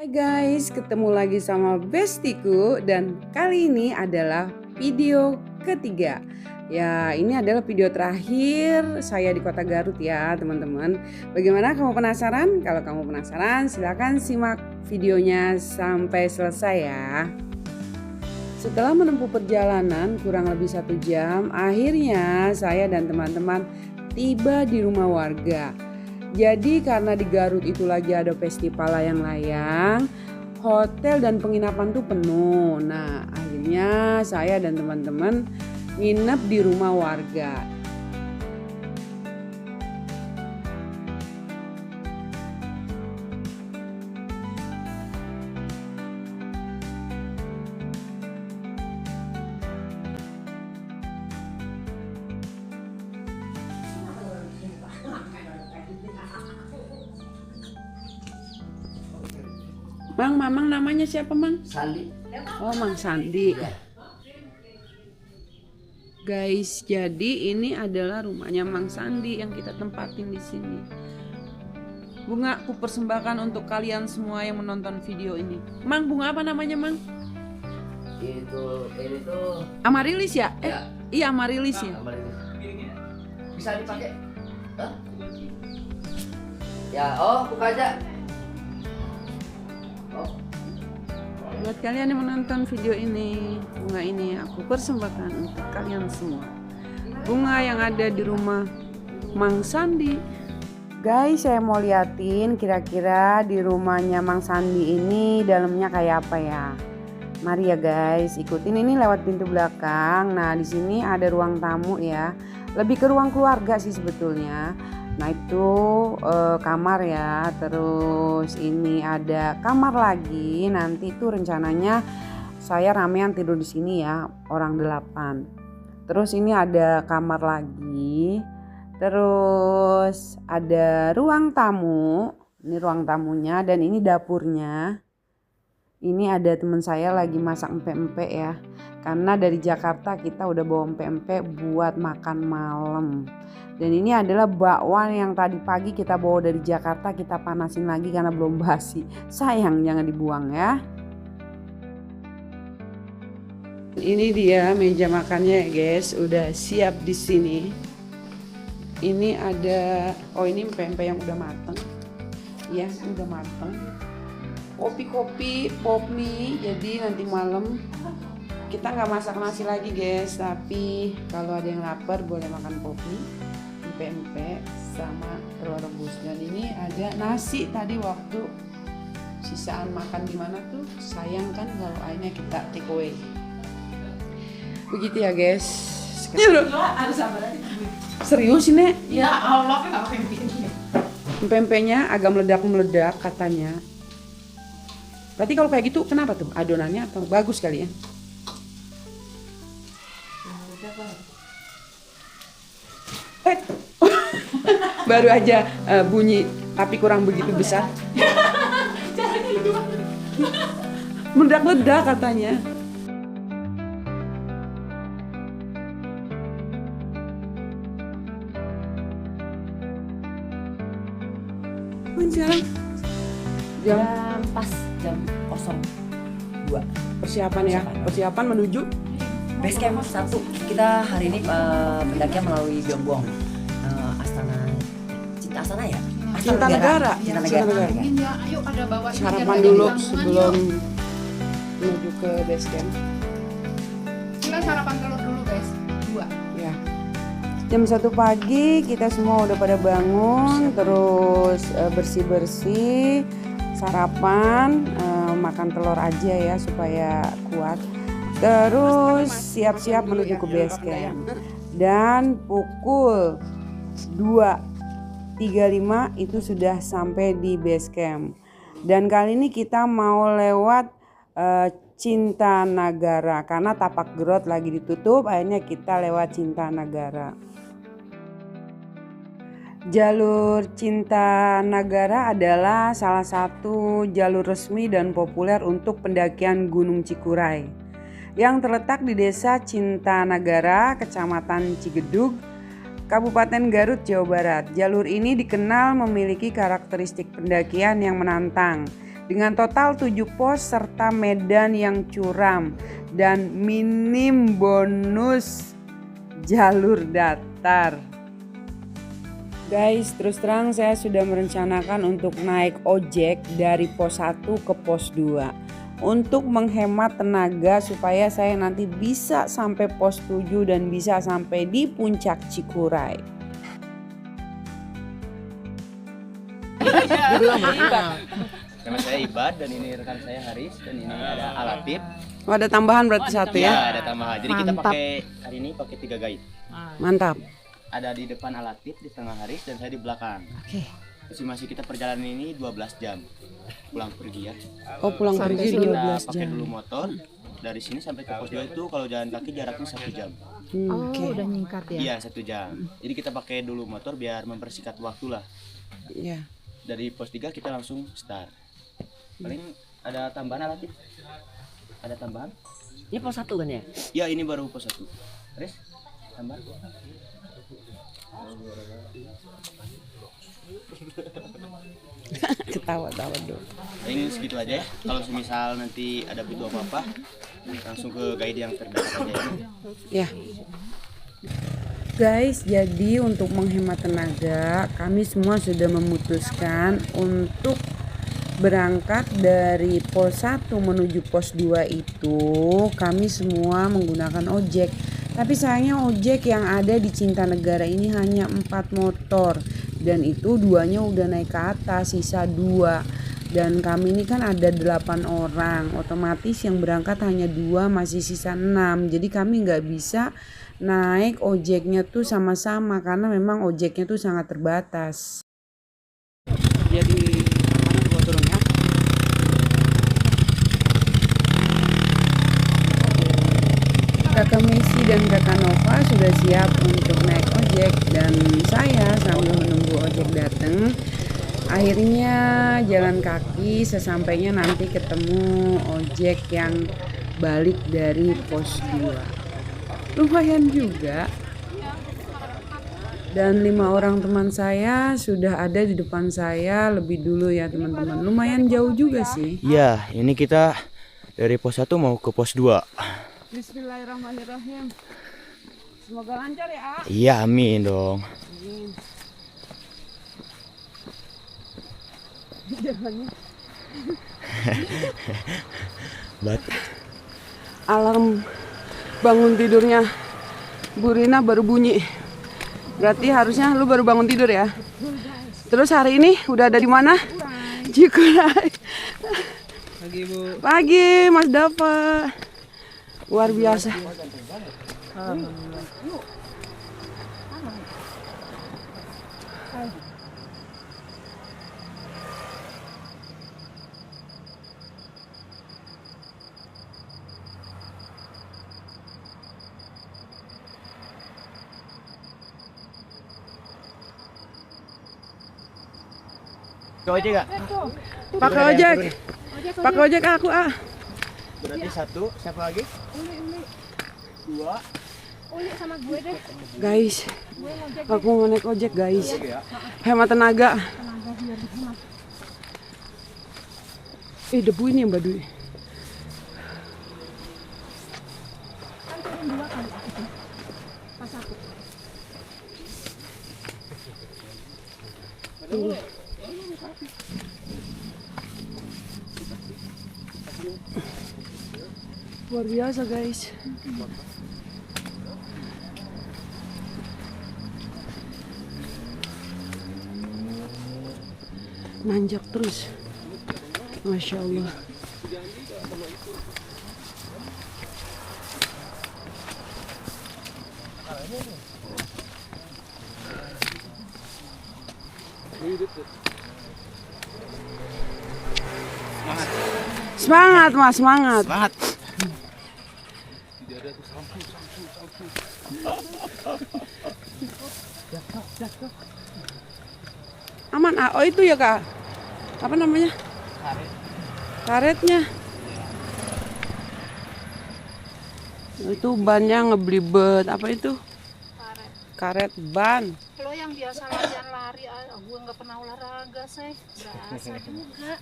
Hai guys, ketemu lagi sama Bestiku dan kali ini adalah video ketiga. Ya, ini adalah video terakhir saya di Kota Garut ya teman-teman. Bagaimana, kamu penasaran? Kalau kamu penasaran silahkan simak videonya sampai selesai ya. Setelah menempuh perjalanan kurang lebih 1 jam, akhirnya saya dan teman-teman tiba di rumah warga. Jadi karena di Garut itu lagi ada festival layang-layang, hotel dan penginapan tuh penuh. Nah, akhirnya saya dan teman-teman nginep di rumah warga. Mang, Mamang namanya siapa, Mang? Sandi. Oh, Mang Sandi. Ya. Guys, jadi ini adalah rumahnya Mang Sandi yang kita tempatin di sini. Bunga aku persembahkan untuk kalian semua yang menonton video ini. Mang, bunga apa namanya, Mang? Ini tuh Amarilis ya? Ya. Iya, Amarilis ya. Bisa dipakai? Hah? Ya, buka aja. Buat kalian yang menonton video ini, bunga ini aku persembahkan untuk kalian semua. Bunga yang ada di rumah Mang Sandi. Guys, saya mau liatin kira-kira di rumahnya Mang Sandi ini dalamnya kayak apa ya. Mari ya guys, ikutin ini lewat pintu belakang. Nah, di sini ada ruang tamu ya. Lebih ke ruang keluarga sih sebetulnya. Nah, itu kamar ya. Terus ini ada kamar lagi. Nanti itu rencananya saya ramean tidur di sini ya, orang 8. Terus ini ada kamar lagi. Terus ada ruang tamu. Ini ruang tamunya dan ini dapurnya. Ini ada teman saya lagi masak empek-empek ya. Karena dari Jakarta kita udah bawa empek-empek buat makan malam. Dan ini adalah bakwan yang tadi pagi kita bawa dari Jakarta, kita panasin lagi karena belum basi. Sayang, jangan dibuang ya. Ini dia meja makannya guys, udah siap di sini. Ini ada, ini empek-empek yang udah mateng. Ya, udah mateng. Kopi-kopi, pop mie, jadi nanti malam kita nggak masak nasi lagi guys, tapi kalau ada yang lapar boleh makan pop mie, empek-empek sama telur rebus. Dan ini ada nasi tadi waktu sisaan makan di mana tuh, sayang kan kalau akhirnya kita take away. Begitu ya guys. Serius ini? Ya Allah, kenapa pempeknya? Empek-empeknya agak meledak-meledak katanya. Berarti kalau kayak gitu kenapa tuh adonannya, atau bagus kali ya? Baru aja bunyi tapi kurang begitu besar. Meledak-ledak katanya. Sekarang Jam 02. persiapan ya, persiapan menuju Base camp 1. Kita hari ini pendakian melalui Byongbong, Astana Cinta Astana ya? Cinta Negara. Cinta Cinta Negara. Negara. Ya, ayo ada bawa Sarapan dulu sebelum menuju ke base camp. Kita sarapan telur dulu guys, 2. Ya. Jam 1 pagi kita semua udah pada bangun, terus bersih-bersih, sarapan, makan telur aja ya supaya kuat. Terus siap-siap menuju ke base camp. Dan pukul 2.35 itu sudah sampai di base camp. Dan kali ini kita mau lewat Cinta Nagara karena Tapak Gerot lagi ditutup, akhirnya kita lewat Cinta Nagara. Jalur Cinta Nagara adalah salah satu jalur resmi dan populer untuk pendakian Gunung Cikuray yang terletak di Desa Cinta Nagara, Kecamatan Cigedug, Kabupaten Garut, Jawa Barat. Jalur ini dikenal memiliki karakteristik pendakian yang menantang dengan total 7 pos serta medan yang curam dan minim bonus jalur datar. Guys, terus terang saya sudah merencanakan untuk naik ojek dari pos 1 ke pos 2 untuk menghemat tenaga supaya saya nanti bisa sampai pos 7 dan bisa sampai di puncak Cikuray. Karena saya Ibad dan ini rekan saya Haris dan ini ada Alatif. Oh, ada tambahan berarti satu Ya, ya? ada tambahan. Jadi kita pakai hari ini pakai 3 guide. Mantap. Ada di depan Alatif, di tengah Haris dan saya di belakang. Oke. Masing-masing kita perjalanan ini 12 jam. Pulang pergi ya. Oh, pulang pergi Kita 12 pakai jam. dulu motor. Dari sini sampai ke pos 2 itu kalau jalan kaki jaraknya 1 jam. Oke. udah nyingkat ya. Iya, 1 jam. Jadi kita pakai dulu motor biar mempersingkat waktu lah. Ya. Dari pos 3 kita langsung start. Paling ada tambahan Alatif? Ada tambahan? Ini pos 1 kan ya? Ya, ini baru pos 1. Haris, tambah. Ketawa-tawa dong. Paling segitu aja ya. Kalau semisal nanti ada butuh apa-apa, langsung ke guide yang terdekat aja ya. Ya. Guys, jadi untuk menghemat tenaga, kami semua sudah memutuskan untuk berangkat dari pos 1 menuju pos 2 itu kami semua menggunakan ojek. Tapi sayangnya ojek yang ada di Cinta Negara ini hanya 4 motor dan itu 2-nya udah naik ke atas, sisa 2. Dan kami ini kan ada 8 orang, otomatis yang berangkat hanya 2, masih sisa 6. Jadi kami nggak bisa naik ojeknya tuh sama-sama karena memang ojeknya tuh sangat terbatas. Jadi gua turun ya. Kakak Messi dan Kakak Nova sudah siap untuk naik ojek dan saya sambil menunggu ojek datang. Akhirnya jalan kaki sesampainya nanti ketemu ojek yang balik dari pos 2. Lumayan juga. Dan 5 orang teman saya sudah ada di depan saya lebih dulu ya teman-teman. Lumayan jauh juga sih. Iya, ini kita dari pos 1 mau ke pos 2. Bismillahirrahmanirrahim. Semoga lancar ya. Iya, amin dong. Alarm bangun tidurnya Bu Rina baru bunyi. Berarti harusnya lu baru bangun tidur ya. Terus hari ini udah ada di mana? Cikuray. Pagi Bu. Pagi Mas Dava. Luar biasa. Ojek gak? Pakai ojek. Pakai ojek aku ah. Berarti 1, siapa lagi? 2. Uli sama gue deh. Guys, aku mau naik ojek guys. Hemat tenaga. Debu ini Mbak Dwi. Luar biasa guys. Nanjak terus. Masya Allah. Semangat Mas, semangat. Semangat. Aman ah, oh itu ya Kak. Apa namanya? Karetnya. Itu bannya ngeblibet. Apa itu? Karet ban. Lo yang biasa latihan lari, gue nggak pernah olahraga sih. Berasa juga.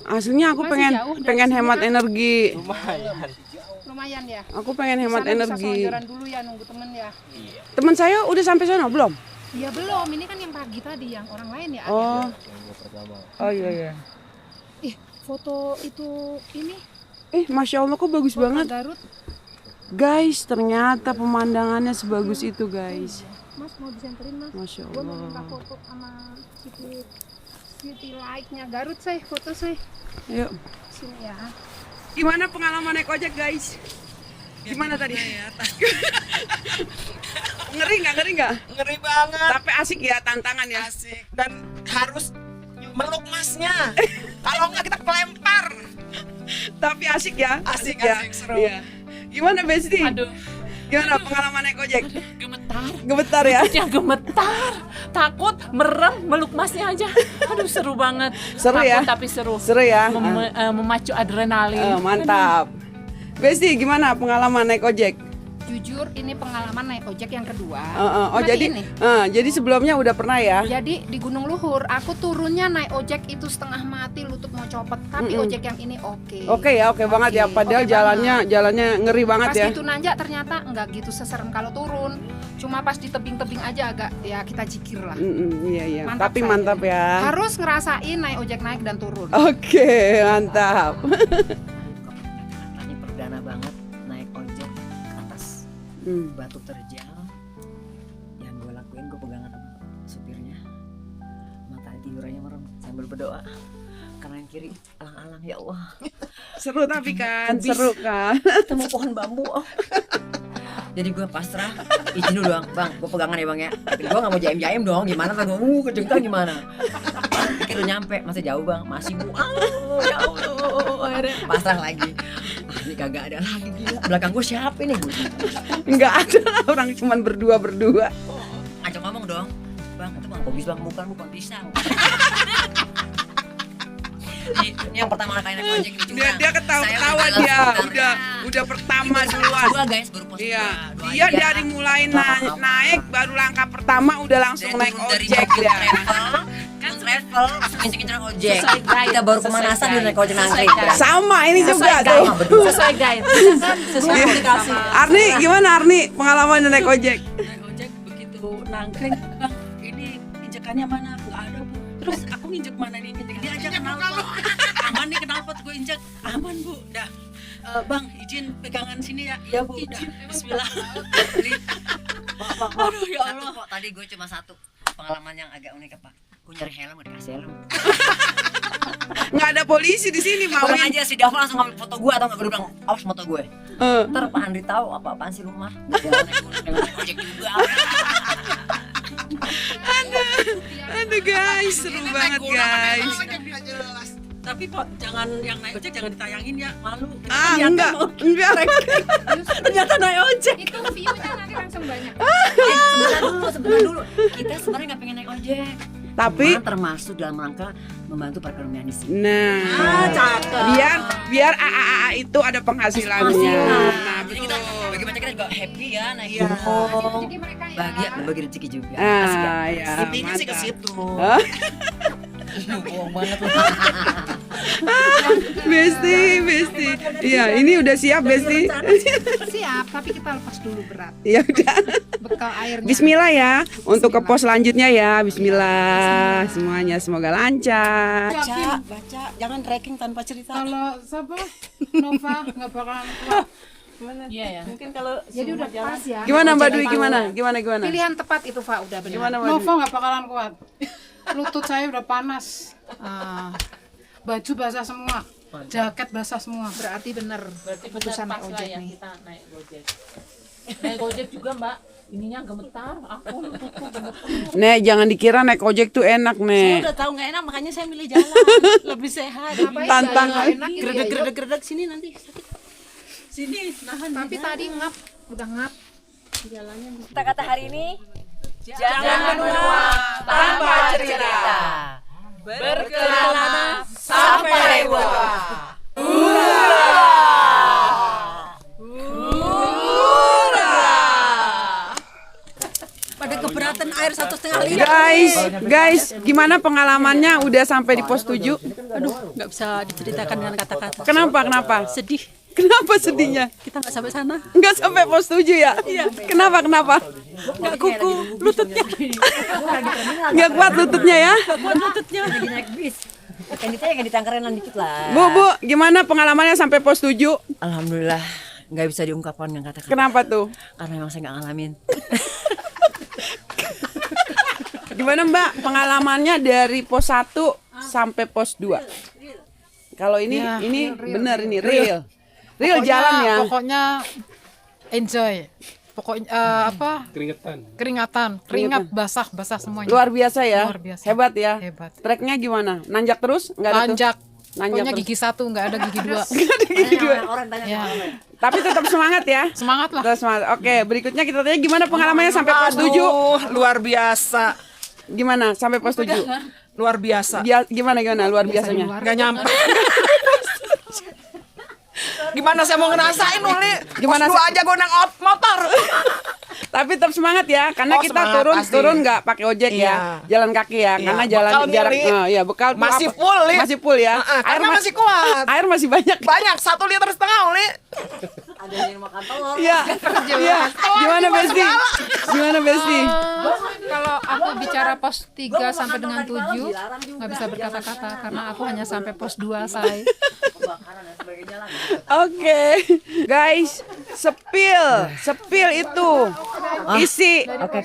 Aslinya aku Masih pengen jauh dari pengen sini, hemat kan? energi. Lumayan ya. Aku pengen hemat Sana bisa energi. selonjoran dulu ya, nunggu temen ya. Teman saya udah sampai sana belum? Iya belum, ini kan yang pagi tadi, yang orang lain ya. Oh. Oh iya iya. Ih, foto itu ini Masya Allah kok bagus kota banget. Garut. Guys, ternyata pemandangannya sebagus itu guys. Mas mau disamperin Mas? Masya Gue mau Allah. minta foto sama city like-nya Garut saya, foto saya. Yuk. Sini ya. Gimana pengalaman naik ojek guys? Gimana tadi? Ngeri nggak? Ngeri banget, Tapi asik ya tantangan ya. asik dan harus meluk masnya. Kalau nggak kita kelempar. Tapi asik ya. Asik, ya. asik, seru. Iya. Gimana Besti? Aduh, Gimana pengalaman naik ojek? gemetar. Gemetar ya? Ya gemetar, takut, merem, meluk masnya aja. Aduh seru banget. Seru Takut ya? tapi seru. Seru ya? Memacu adrenalin. Mantap. Besti gimana pengalaman naik ojek? Jujur ini pengalaman naik ojek yang kedua. Oh Tapi jadi ini, jadi sebelumnya udah pernah ya? jadi di Gunung Luhur aku turunnya naik ojek itu setengah mati, lutut mau copot. Tapi ojek yang ini oke. Oke ya, oke banget ya. Padahal Oke jalannya ngeri banget Pas ya. itu nanjak ternyata enggak gitu seserem kalau turun. Cuma pas di tebing-tebing aja agak ya kita jikir lah. Iya. Mantap Tapi saya. mantap ya. Harus ngerasain naik ojek naik dan turun. Oke, mantap. Ini perdana banget naik ojek ke atas batu terjal. Yang gue lakuin gue pegangan sama supirnya, mata tidurannya merem sambil berdoa kanan kiri alang-alang, ya Allah Seru tapi kan, Habis. seru kan. ketemu pohon bambu. Jadi gue pasrah, izin dulu bang, gue pegangan ya bang ya. Tapi gue nggak mau jaim dong, gimana kan gue kejengkang gimana? Pikir udah nyampe, masih jauh bang, masih bu, ya Allah, akhirnya pasrah lagi. Ini kagak ada lagi gila. Belakang gue siapa ini bu? Enggak ada lah, orang cuman berdua. Ajak ngomong dong, bang itu bang kobis bang, bukan pisang. Ini yang pertama kali naik ojek di Jurang. Dia ketawa dia, udah pertama duluan. Dua guys baru pos Iya, dua. dia dari mulai naik baru langkah pertama udah langsung naik ojek ya. Kan travel, langsung ngincer ojek. Kita baru pemanasan dia naik ojek nangkring. Sama ini juga tuh. Sesuai guide. Sesuai aplikasi. Arni, gimana Arni pengalaman naik ojek? Naik ojek begitu nangkring, bang ini injekannya mana? Nggak ada bu. Terus aku nginjek mana nih? Dia aja kenal pot. Aman nih kenal pot, gue injek. Aman bu, dah. Bang izin pegangan sini ya. Iya bu, dah. Bismillah. Aduh ya Allah. Kok tadi gue cuma satu pengalaman yang agak unik apa? Gue nyari helm, gak dikasih helm. Nggak ada polisi di sini mau. Orang aja si Dava langsung ngambil foto gue atau nggak, gue bilang awas foto gue. Ntar Pak Andri tahu apa-apaan sih rumah. Naik ojek juga. Aduh guys, seru banget guys. Tapi Pak, jangan yang naik ojek jangan ditayangin ya, malu. Enggak. Ternyata naik ojek. Itu view-nya nanti langsung banyak. Sebentar dulu. Kita sebenarnya nggak pengen naik ojek. Tapi Cuma termasuk dalam rangka membantu perekonomian di sini. biar AAA itu ada penghasilannya. Nah, Jadi betul. kita bagaimana kita juga happy ya naik Iya. gunung. Jadi mereka ya. Bahagia berbagi rezeki juga. Asik ya? Ya, Intinya sih ke mantap. situ. Hah? Bohong banget lu. Besti. Iya, ini udah siap Besti. Siap, tapi kita lepas dulu berat. Ya udah. Bekal airnya. Bismillah ya untuk ke pos selanjutnya ya. Bismillah semuanya, semoga lancar. Baca, jangan trekking tanpa cerita. Kalau siapa? Nova nggak bakalan kuat. Iya ya. Mungkin kalau Jadi udah pas ya. Gimana Mbak Dwi, gimana? Pilihan tepat itu Pak, udah benar. Gimana Mbak Dwi? Nova nggak bakalan kuat. Lutut saya udah panas. Baju basah semua. Jaket basah semua. Berarti bener. Berarti Keputusan benar naik pas lah ojek ya nih. kita naik ojek. Naik ojek juga Mbak, ininya gemetar, aku lututku gemetar. Nek, jangan dikira naik ojek tuh enak, saya Nek. udah tahu nggak enak makanya saya milih jalan lebih sehat. Tantangan. Enak gitu ya, Gredek-gredek sini nanti sakit. Sini nahan. tapi tadi ngap, udah ngap. Kata-kata hari ini Jangan menua tanpa cerita. Berkelana sampai lewat. Pada keberatan air 1,5 liter. Guys, gimana pengalamannya udah sampai di pos 7? Aduh, nggak bisa diceritakan dengan kata-kata. Kenapa? Sedih. Kenapa sedihnya? Kita nggak sampai sana. Nggak sampai pos 7 ya? Iya. Kenapa? Nggak kuku lututnya. Nggak kuat lututnya ya? Kuat lututnya. Lagi naik bis. Kayak ditangkarenan dikit lah. Bu, gimana pengalamannya sampai pos 7? Alhamdulillah nggak bisa diungkapkan dengan kata-kata. Kenapa tuh? Karena memang saya nggak ngalamin. Gimana Mbak pengalamannya dari pos 1 sampai pos 2? Kalau ini Ya, benar ini real jalan ya. Pokoknya enjoy. Pokoknya keringatan, keringat basah semuanya. Luar biasa ya. Luar biasa. Hebat ya. Hebat. Treknya gimana? Nanjak terus? Nggak ada tuh? Nanjak. Nanjak Pokoknya terus. gigi 1 nggak ada gigi 2. Gigi dua. Orang tanya Ya. Tapi tetap semangat ya. Semangat lah. Tetap semangat. Oke, berikutnya kita tanya gimana pengalamannya sampai pos 7? Luar biasa. Gimana sampai pos 7? Luar biasa. Gimana luar biasanya? Nggak nyampe. Gimana saya mau ngerasain Uli? Gimana Pos 2 aja gue naik motor. Tapi tetap semangat ya, karena Oh, kita semangat, pasti. turun nggak pakai ojek Iya. ya, jalan kaki ya, Iya, karena jalan bekal jarak, mili. ya bekal tuh Masih apa? full, Li. Masih full ya, Karena masih kuat. air masih banyak. Banyak 1,5 liter Uli. ada yang makan telur. Iya, iya. Gimana Besti? Gimana Besti? Kalau aku bicara pos 3 sampai dengan 7 nggak bisa berkata-kata karena aku hanya sampai pos 2 say. Oke, guys, sepil itu isi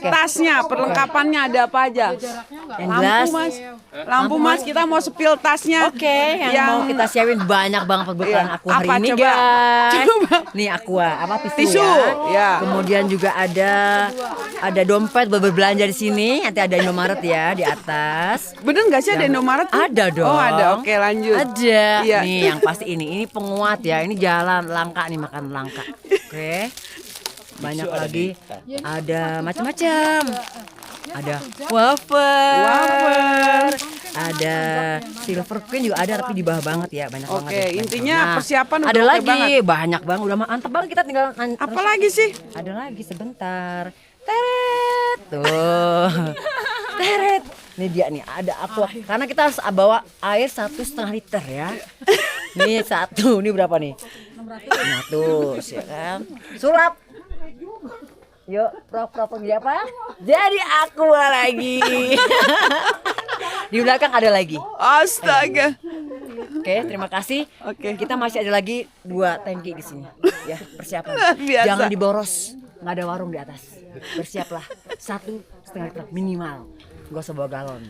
tasnya, perlengkapannya ada apa aja? Yang jelas. Lampu mas, kita mau sepil tasnya. Oke, yang mau kita siapin banyak banget perbekalan Iya. aku hari Apa, ini coba? guys. Coba. Nih aqua, apa Tisu, ya. Kemudian juga ada dompet buat berbelanja di sini. Nanti ada Indomaret ya di atas. Bener nggak sih ada Indomaret? Ada dong. Oh ada, oke lanjut. Ada. Iya. Nih yang pasti ini penguat ya. Ini jalan langka nih, makan langka. Oke. Banyak lagi. Ada macam-macam. Ada wafer. Ada silver queen juga ada tapi di bawah banget ya, banyak banget. Oke, ya. intinya Nah, persiapan udah ada oke lagi, banget. banyak banget, udah mantap banget, kita tinggal Apa lagi sih? Ada lagi sebentar. Teret. Tuh. Teret. Ini dia nih, ada aqua. Karena kita harus bawa air 1,5 liter ya. Nih satu, ini berapa nih? 600 ya kan. Sulap. Yuk, prop jadi apa? Jadi aqua lagi. Di belakang ada lagi. Astaga. Oke, terima kasih. Oke. Kita masih ada lagi 2 tangki di sini. Ya, persiapan. Biasa. Jangan diboros. Nggak ada warung di atas. Bersiaplah 1,5 liter minimal. Gak usah bawa galon.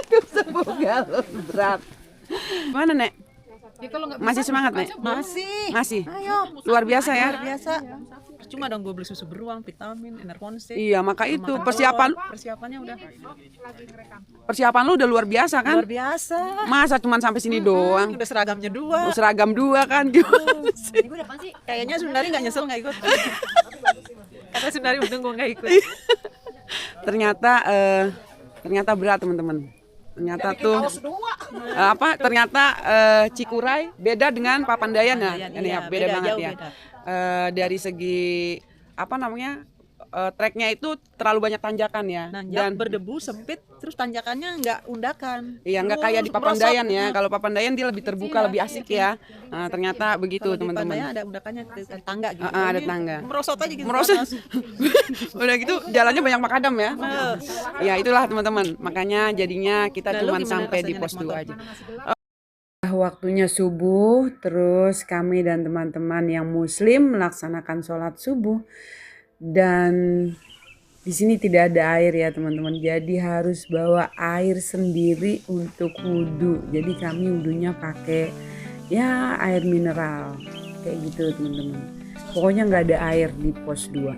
Gak usah bawa galon berat. Mana Nek? Ya, kalau nggak Masih semangat Nek? Masih. Luar biasa ya. Biasa. Cuma dong gue beli susu beruang, vitamin, enerponse. Iya, maka itu Makan persiapannya udah persiapan lu udah luar biasa kan? luar biasa. Masa cuma sampai sini doang? Udah seragamnya 2. Seragam 2 kan gimana sih? Ini gue sih? Kayaknya Sundari nggak nyesel nggak ikut. Kata Sundari untung gue nggak ikut. Ternyata berat teman-teman. Ternyata tuh ternyata Cikuray beda dengan Papandayan ya. Ini ya, beda banget jauh ya. beda. Dari segi treknya itu terlalu banyak tanjakan ya. Nanjak berdebu sempit, terus tanjakannya nggak undakan. Iya, nggak kayak di Papandayan ya. Kalau Papandayan dia lebih terbuka, lebih asik ya. Nah, ternyata begitu Kalau di Pandayan teman-teman. ada undakannya, tangga gitu. Ada Ini tangga. Merosot aja gitu. Merosot. ke atas. Udah gitu jalannya banyak makadam ya. Ya itulah teman-teman. Makanya jadinya kita Nah, lu cuma gimana sampai di rasanya pos naik 2 motor? aja. Waktunya subuh, terus kami dan teman-teman yang muslim melaksanakan sholat subuh. Dan di sini tidak ada air ya teman-teman. Jadi harus bawa air sendiri untuk wudhu. Jadi kami wudhunya pakai ya air mineral kayak gitu teman-teman. Pokoknya nggak ada air di pos 2.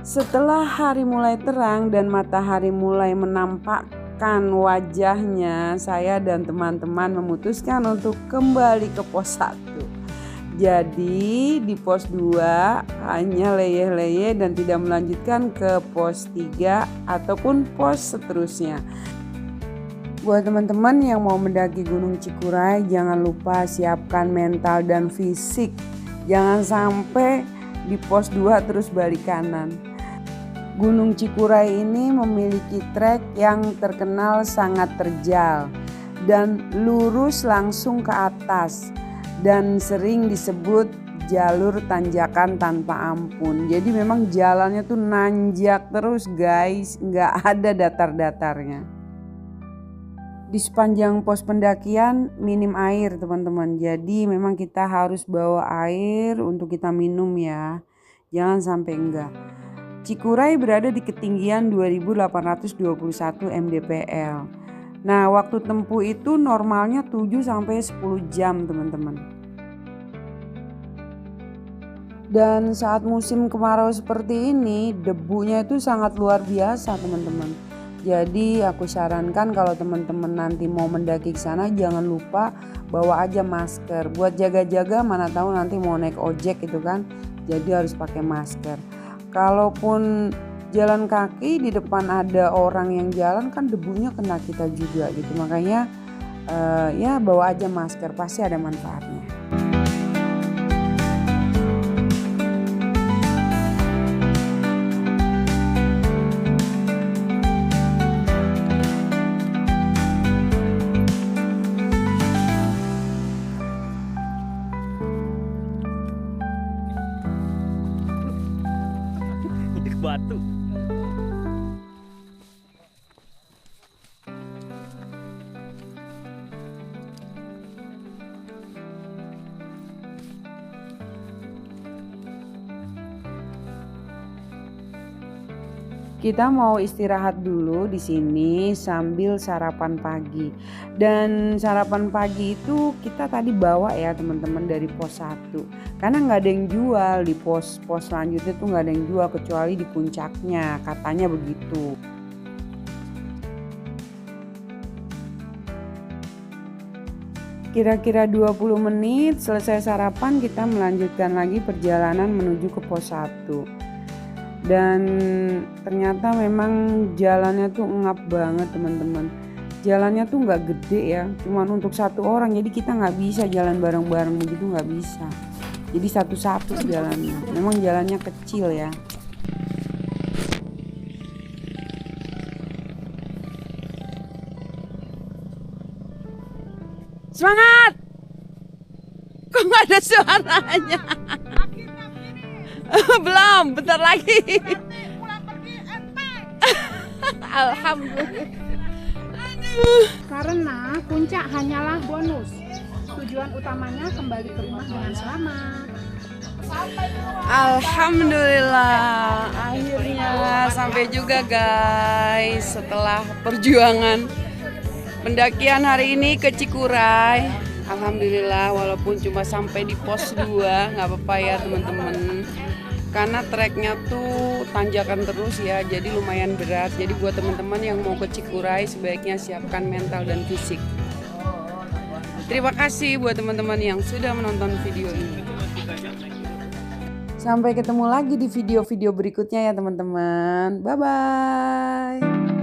Setelah hari mulai terang dan matahari mulai menampakkan wajahnya, saya dan teman-teman memutuskan untuk kembali ke pos 1. Jadi di pos 2 hanya leyeh-leyeh dan tidak melanjutkan ke pos 3 ataupun pos seterusnya. Buat teman-teman yang mau mendaki Gunung Cikuray, jangan lupa siapkan mental dan fisik. Jangan sampai di pos 2 terus balik kanan. Gunung Cikuray ini memiliki trek yang terkenal sangat terjal dan lurus langsung ke atas, dan sering disebut jalur tanjakan tanpa ampun. Jadi memang jalannya tuh nanjak terus guys, nggak ada datar-datarnya. Di sepanjang pos pendakian minim air teman-teman, jadi memang kita harus bawa air untuk kita minum ya, jangan sampai enggak. Cikuray berada di ketinggian 2821 mdpl. Nah, waktu tempuh itu normalnya 7 sampai 10 jam, teman-teman. Dan saat musim kemarau seperti ini, debunya itu sangat luar biasa, teman-teman. Jadi, aku sarankan kalau teman-teman nanti mau mendaki ke sana, jangan lupa bawa aja masker buat jaga-jaga, mana tahu nanti mau naik ojek gitu kan. Jadi harus pakai masker. Kalaupun jalan kaki di depan ada orang yang jalan kan debunya kena kita juga gitu, makanya ya bawa aja masker, pasti ada manfaatnya. Batu. Kita mau istirahat dulu di sini sambil sarapan pagi. Dan sarapan pagi itu kita tadi bawa ya teman-teman dari pos 1. Karena nggak ada yang jual di pos selanjutnya tuh, nggak ada yang jual kecuali di puncaknya, katanya begitu. Kira-kira 20 menit selesai sarapan, kita melanjutkan lagi perjalanan menuju ke pos 1. Dan ternyata memang jalannya tuh ngap banget teman-teman. Jalannya tuh nggak gede ya, cuman untuk satu orang, jadi kita nggak bisa jalan bareng-bareng begitu, nggak bisa. Jadi satu-satu jalannya, memang jalannya kecil ya. Semangat! Kok nggak ada suaranya? Belum, bentar lagi. Alhamdulillah. Karena puncak hanyalah bonus. Tujuan utamanya kembali ke rumah dengan selamat. Alhamdulillah, akhirnya sampai juga guys. Setelah perjuangan pendakian hari ini ke Cikuray, alhamdulillah walaupun cuma sampai di pos 2, nggak apa-apa ya teman-teman. Karena treknya tuh tanjakan terus ya, jadi lumayan berat. Jadi buat teman-teman yang mau ke Cikuray sebaiknya siapkan mental dan fisik. Terima kasih buat teman-teman yang sudah menonton video ini. Sampai ketemu lagi di video-video berikutnya ya teman-teman. Bye-bye.